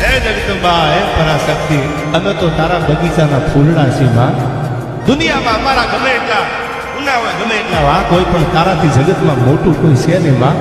હે જગદંબા હે પરાશક્તિ, અમે તો તારા બગીચાના ફૂલના છીએ માં. દુનિયામાં અમારા ગમે એટલા ગુના હોય, ગમે એટલા વાંક હોય, પણ તારાથી જગતમાં મોટું કોઈ છે નહીં માં.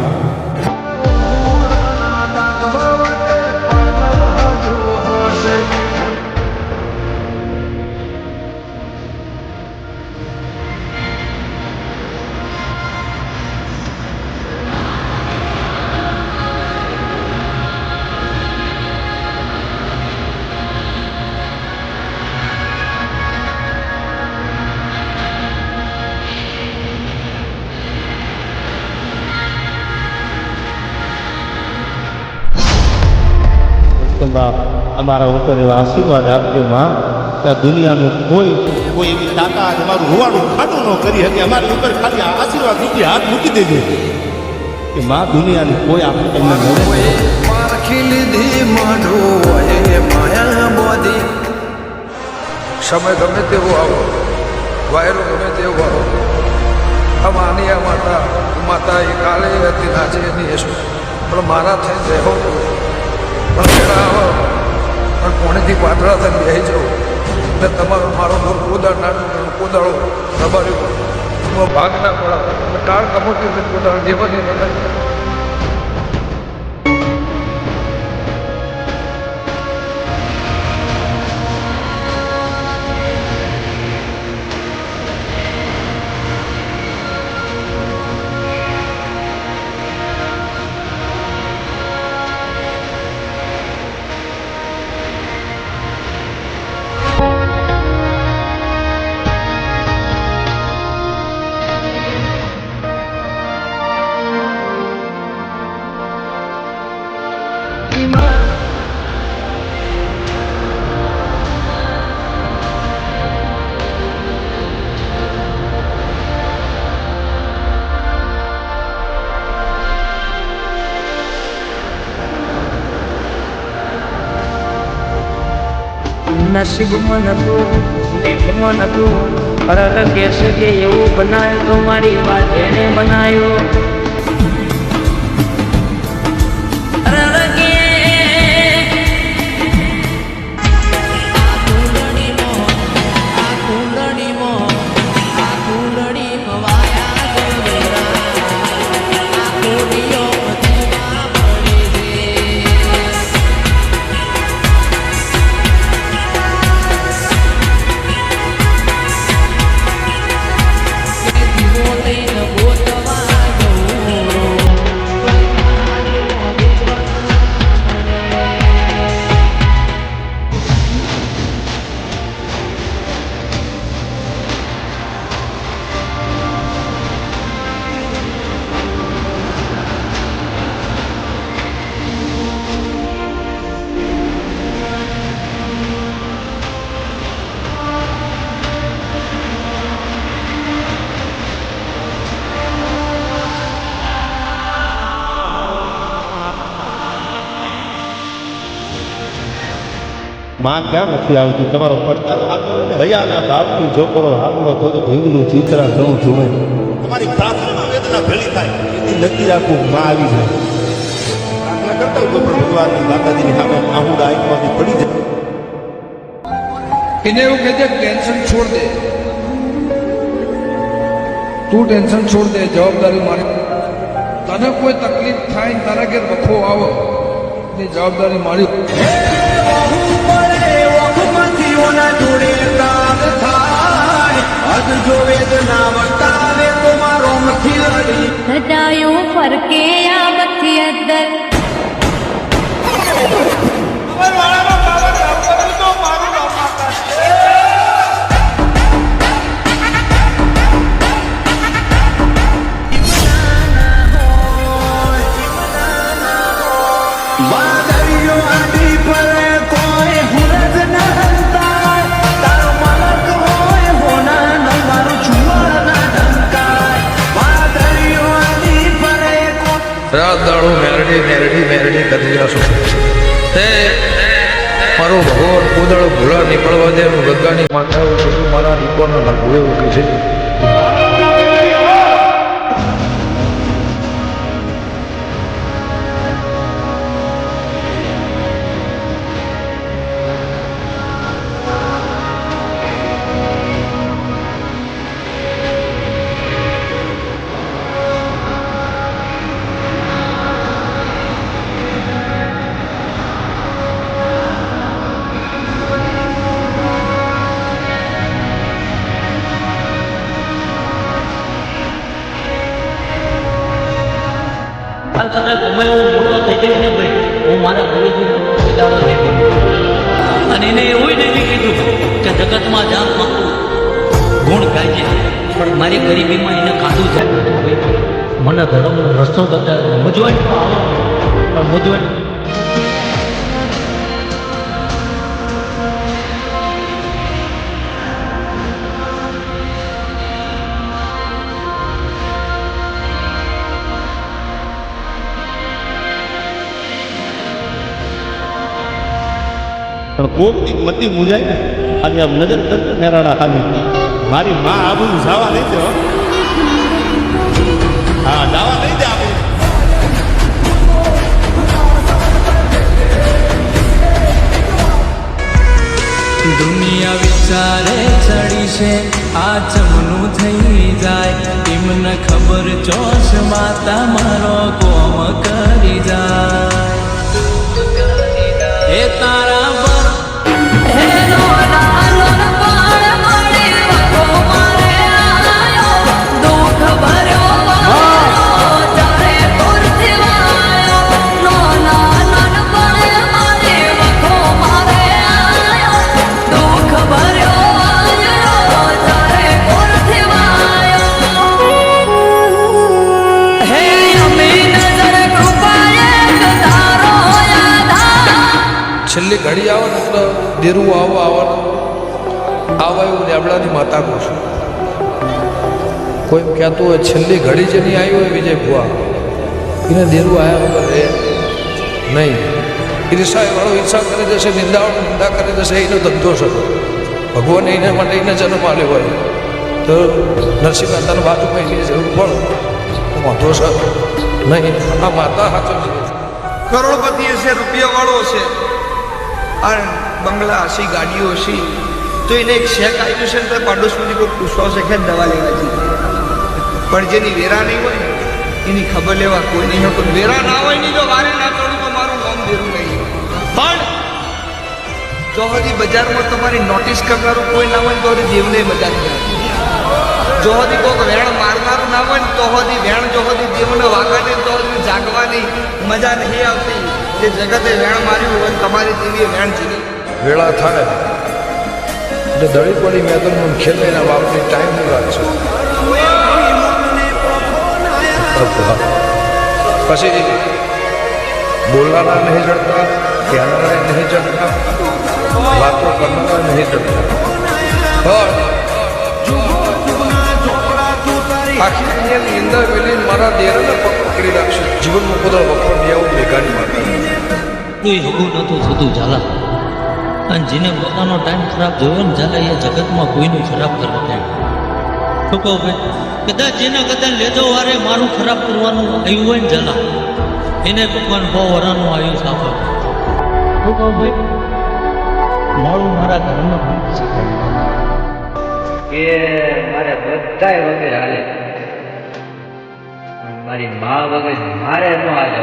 અમારા ઉપર એવા આશીર્વાદ આપજો માં. ત્યાં દુનિયાનું કોઈ એવી તાકાત અમારું હોવાનું ખાતું ન કરી શકે. અમારી ઉપર ખાલી આશીર્વાદ રૂપી હાથ મૂકી દેજો કે માં દુનિયાની કોઈ આપણે તમને મળે. સમય ગમે તેવો આવો, વાયરો ગમે તેવો આવો, અમાની આ માતા એ કાલે હતી નાચે એની એશું, પણ મારા થઈ રહેવો પણ પેલા આવો પણ પોણેથી પાતળા થઈને બેસી જાઉં ને તમારો મારો કોદાળ નાખું કોદાળો રબારી ભાગ ના પડા ટાળ કમોટી કોદાળ જેવાની નથી. નસીબમાં નતું લેખમાં નતું અરે કહેશે કે એવું બનાવ્યું તો મારી વાત એને બનાવ્યો. માં ક્યાં નથી આવતી? તમારો પડકાર ભયાના બાપનું છોકરો હાથમાં થોડું ભીંગનું ચિત્રા ઘણું જોવે. તમારી પ્રાર્થના વેદના ભેળી થાય એથી નક્કી રાખવું માં આવી જાય. પ્રાર્થના કરતા હોય પણ ભગવાનની માતાજીની સામે આહુડા આંખમાંથી પડી જાય. એને એવું કહે છે ટેન્શન છોડ દે, તું ટેન્શન છોડ દે, જવાબદારી મારી. તને કોઈ તકલીફ થાય ને તારા ઘેર વખો આવો એની જવાબદારી મારી. હટાયું ફરકે આ બથી અંદર રાત દાડો મેરડી મેરડી મેરડી કરી જશો તે મારો ભગવાન કોદાળો ભૂલા નીકળવા દે ગંગાની માતા મારા દીપોનો ભૂલે ઉઠી છે. દાડો રહેવો. અને એને એવું નથી કીધું કે જગતમાં જાત માંગુ ગુણ ગાય છે, પણ મારી ગરીબીમાં એને ખાધું જાય. મને ધર્મનો રસ્તો બતાવ્યો, મૂંઝવણ પણ મૂંઝવણ પણ કોકની મતી મુજાય ને આજે આમ નજર કરતા નેરાણા ખાલી મારી માં આ બધું જવા નહીં દે હો. હા જવા નહીં દે આ બધું. દુનિયા વિચારે ચડી છે આ ચમનું થઈ જાય, એમને ખબર ચોસ માતા મારો કોમ કરી જાય. એ તારા પર છેલ્લી ઘડી આવે ને એટલે દેરું આવવાનું એવું લેબડાની માતા કહું છું. કોઈ એમ કહેતું હોય છેલ્લી ઘડી જેની આવી હોય વિજય ભુવા એને દેરું આવ્યા વગર રહે નહીં. ઈર્ષાવાળો ઈર્ષા કરી જશે, નિંદાવાળો નિંદા કરી જશે, એનો ધંધો છે. ભગવાને એના માટે એને જન્મ આપ્યો હોય તો નરસિંહ મહેતાની બાજુમાં એની જરૂર પડે વાંધો છે નહીં. આ માતા સાચો છે. કરોડપતિ હશે, રૂપિયાવાળો હશે, અને બંગલા હશે, ગાડીઓ હશે, તો એને એક શેક આવ્યું છે ને તો પાડોશમાંથી કોઈ પૂછવા છે કે દવા લેવા જઈએ. પણ જેની વેરા નહીં હોય ને એની ખબર લેવા કોઈ નહીં હોતું. વેરા ના હોય નહીં, જો વારે ના ચડું તો મારું નામ દેરું નહીં. પણ જો હજી બજારમાં તમારી નોટિસ કરનારું કોઈ ના હોય ને તો હજી દેવને મજા નહીં આવતી. જો હજી કોઈક વેણ મારનારું ના હોય ને તો હજી વેણ જો હજી દેવને વાગડે તો હજી જાગવાની મજા નહીં આવતી. જે જગતે વેણ માર્યું હોય તમારી દેવીએ વેણ જીવી. વેળા થાય એટલે દળી પડી મેદાન ખેલે એના બાપની ટાઈમ નહીં રાખશે. પછી બોલવાના નહીં ચડતા, કહેનારા નહીં ચડતા, વાતો કરનારા નહીં ચડતા. આખી દુનિયાની અંદર પેલી મારા દેરને પકડી રાખશે. જીવનમાં પોતાનો વખત નહીં આવું મેઘાની માતા. કોઈ હગું નહોતું થતું ઝાલા. અને જેને પોતાનો ટાઈમ ખરાબ જોયો ને ઝાલા, એ જગતમાં કોઈનું ખરાબ કરવા ટાઈમ શું કહું ભાઈ? કદાચ જેના કદાચ લેજો વારે મારું ખરાબ કરવાનું આવ્યું હોય ને ઝાલા, એને ભગવાન 100 વરાનું આવ્યું સાફર. શું કહું ભાઈ? મારું મારા ઘરમાં કે મારે બધાય વગર હાલે, મારી મા વગર મારે ન હાલે.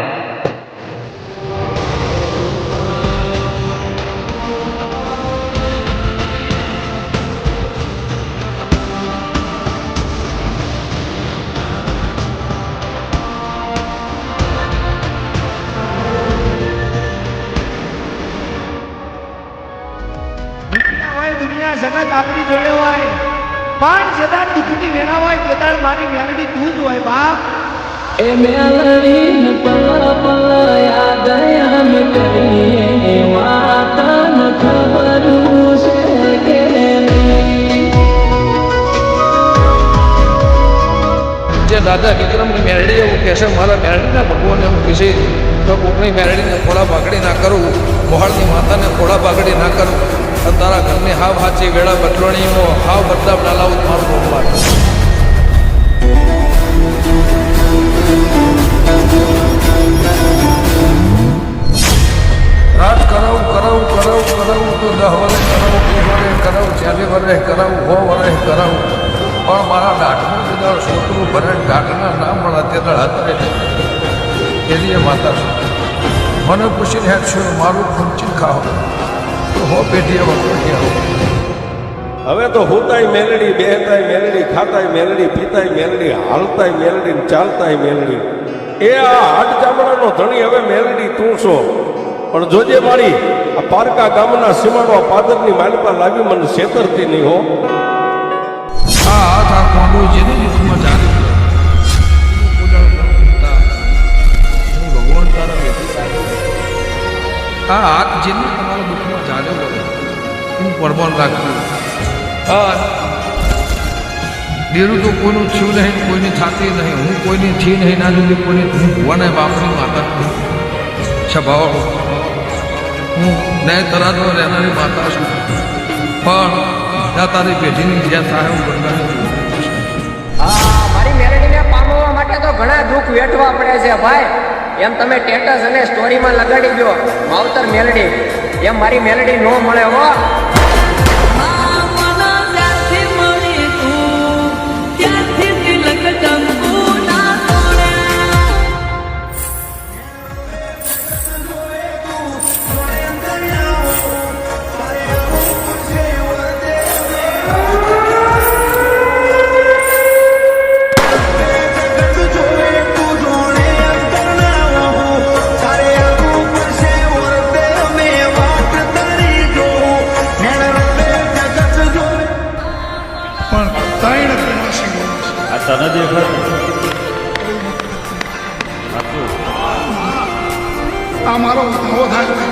દુનિયા જગત આપણી જોડે હોય પણ સદા દુઃખની વેરા હોય કદાચ મારી મેલડી તું જ હોય બાપ. એ મેલડી ન પલ પલ યાદ આમ કરીએ, માતાને ખબર છે કે નહીં. જે દાદા વિક્રમની મેરડી એવું કહેશે, મારા મેરડીના ભગવાન એવું કહેશે તો કોકની મેરડીને ખોળા પાઘડી ના કરું, મોહાળની માતાને ખોળા પાઘડી ના કરું, અને તારા ઘરની હાવ હાચી વેળા બદલોણીઓ હાવ બદલાવ ના લાવું મારું ભગવાન. રાજ કરાવું કરાવું કરાવું કરાવું તો 10 વર્ષ કરાવું, 20 વર્ષ કરાવું, 40 વર્ષ કરાવું, 100 વર્ષ કરાવું, પણ મારા દાઢનું જેદાળ છોકરું ભરે દાઢના ના મળે તે દાળ હાથરે એની માતા છે. મને પૂછીને હેઠ છું મારું ખૂંચી ખાઓ તો હો પેઢીએ વખત હવે તો હોતાય મેલડી, બેહતાય મેલડી, ખાતાય મેલડી, પીતાય મેલડી, હાલતાય મેલડી, ચાલતાય મેલડી. એ આ હાડ ચામડાનો ધણી હવે મેલડી તું છો. પણ જોજે મારી આ પારકા ગામના સીમાડવા પાદરની માલપા લાવી મને છેતરતી નહીં હો. આ હાથ આ કોંડું જેને યુદ્ધમાં ચાલે ભગવાન તારા આ હાથ જેને તમારા દુઃખમાં ચાલ્યો હોય હું પરમાન રાખજો. હા ડેરું તો કોઈનું થયું નહીં, કોઈની થાતી નહીં, હું કોઈની થી નહીં, ના લીધી કોઈની હું ભુવાને બાપની માતા સ્વભાવ હું ન્યાય તરાજો રહેનારી માતા છું. પણ ત્યાં તારી પેઢીની જ્યાં થાય હું બનવાની મારી મેલેડીને પામવા માટે તો ઘણા દુઃખ વેઠવા પડે છે ભાઈ. એમ તમે સ્ટેટસ અને સ્ટોરીમાં લગાડી દો માવતર મેલેડી, એમ મારી મેલેડી ન મળે હો. તને દેખાય આ મારો ઉતાવો થાય છે.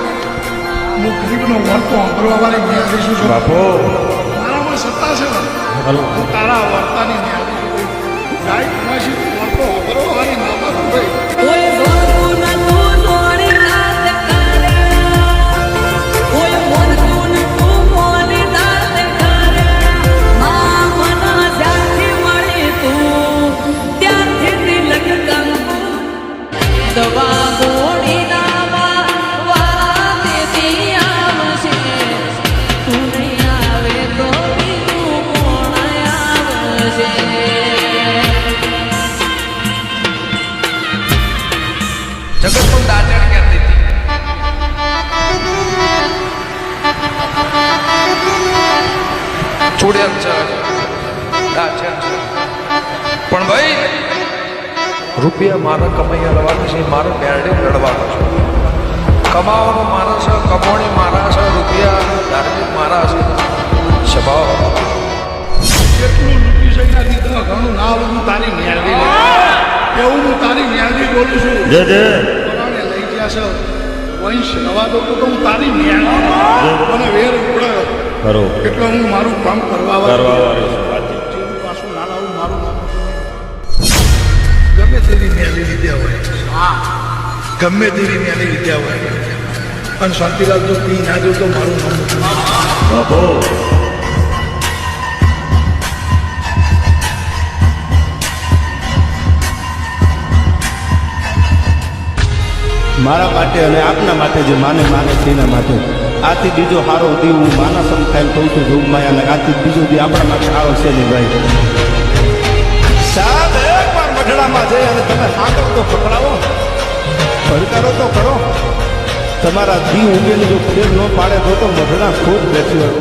હું ગરીબનો વર્તો વાળવાની ન્યાય દઈશું છું બાપો. મારામાં સત્તા છે ને હું તારા વર્તાની ન્યાય દઈશું. ગાય કમાશી વર્તો વાળવાની નામા ભાઈ જગત પણ દાચણ કહેતી હતી. છોડ્યા છે દાચણ છે પણ ભાઈ રૂપિયા મારા કમાઈ લડવાના છે, મારે બેરડી લડવાનો છે. કમાવાનો મારા છે, કમાણી મારા છે, રૂપિયા ધાર્મિક મારા છે. સ્વભાવ કેટલું લૂંટી શકતા દીધા ઘણું ના બધું તારી મેળવી એવું હું તારી મેળવી બોલું છું. જે જે પરાણે લઈ ગયા છે વંશ નવા દો તો હું તારી મેળવી મને વેર ઉકળ્યો કરો એટલે હું મારું કામ કરવા વાળી છે વાત. જેવું પાછું ના લાવું મારું નામ ગમે તેવી મેળવી વિદ્યા હોય, ગમે તેવી મેળવી વિદ્યા હોય અને શાંતિલાલ તો પી ના જો તો મારું નામ બાપો. મારા માટે અને આપના માટે જે માને માને તેના માટે આથી બીજો સારો દીવ હું માના સમખાઈને કહું છું જોગમાં અને આથી બીજો દી આપણા માટે સારો છે નહીં ભાઈ. સાહેબ એકવાર મઢડામાં જઈ અને તમે સાંકળ તો પકડાવો, પડકારો તો કરો. તમારા દીવ ઊંઘેલી જો ફેર ન પાડે તો મઢડા ખોટ બેસી હોય.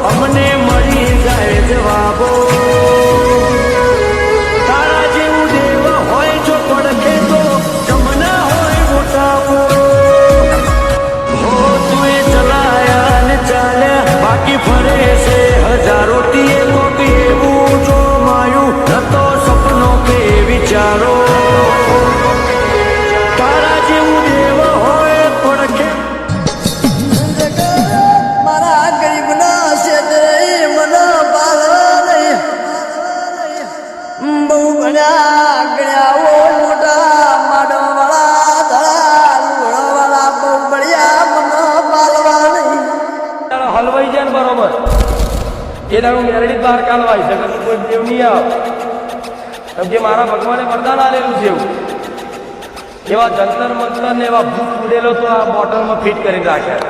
અમને મળી જાય જવાબો. તારા જેવું દેવ હોય જો પડકે તો જમના હોય મોટાવો. હો તું એ ચલાયા ને ચાલ્યા બાકી ફરે છે હજારો ટીએ કોટી એવું જો માયું નતો સપનો કે વિચારો. તારા જેવું દેવ હોય પડકે હલવાઈ જાય ને બરોબર એ દાડો મેરડી બહાર કાલવાય જગત કોઈ દેવ નહીં આવે. જે મારા ભગવાને વરદાન આલેલું છે એવું એવા જંતર મંતર ને એવા ભૂત ઉડેલો તો આ બોટલમાં ફિટ કરી રાખ્યા.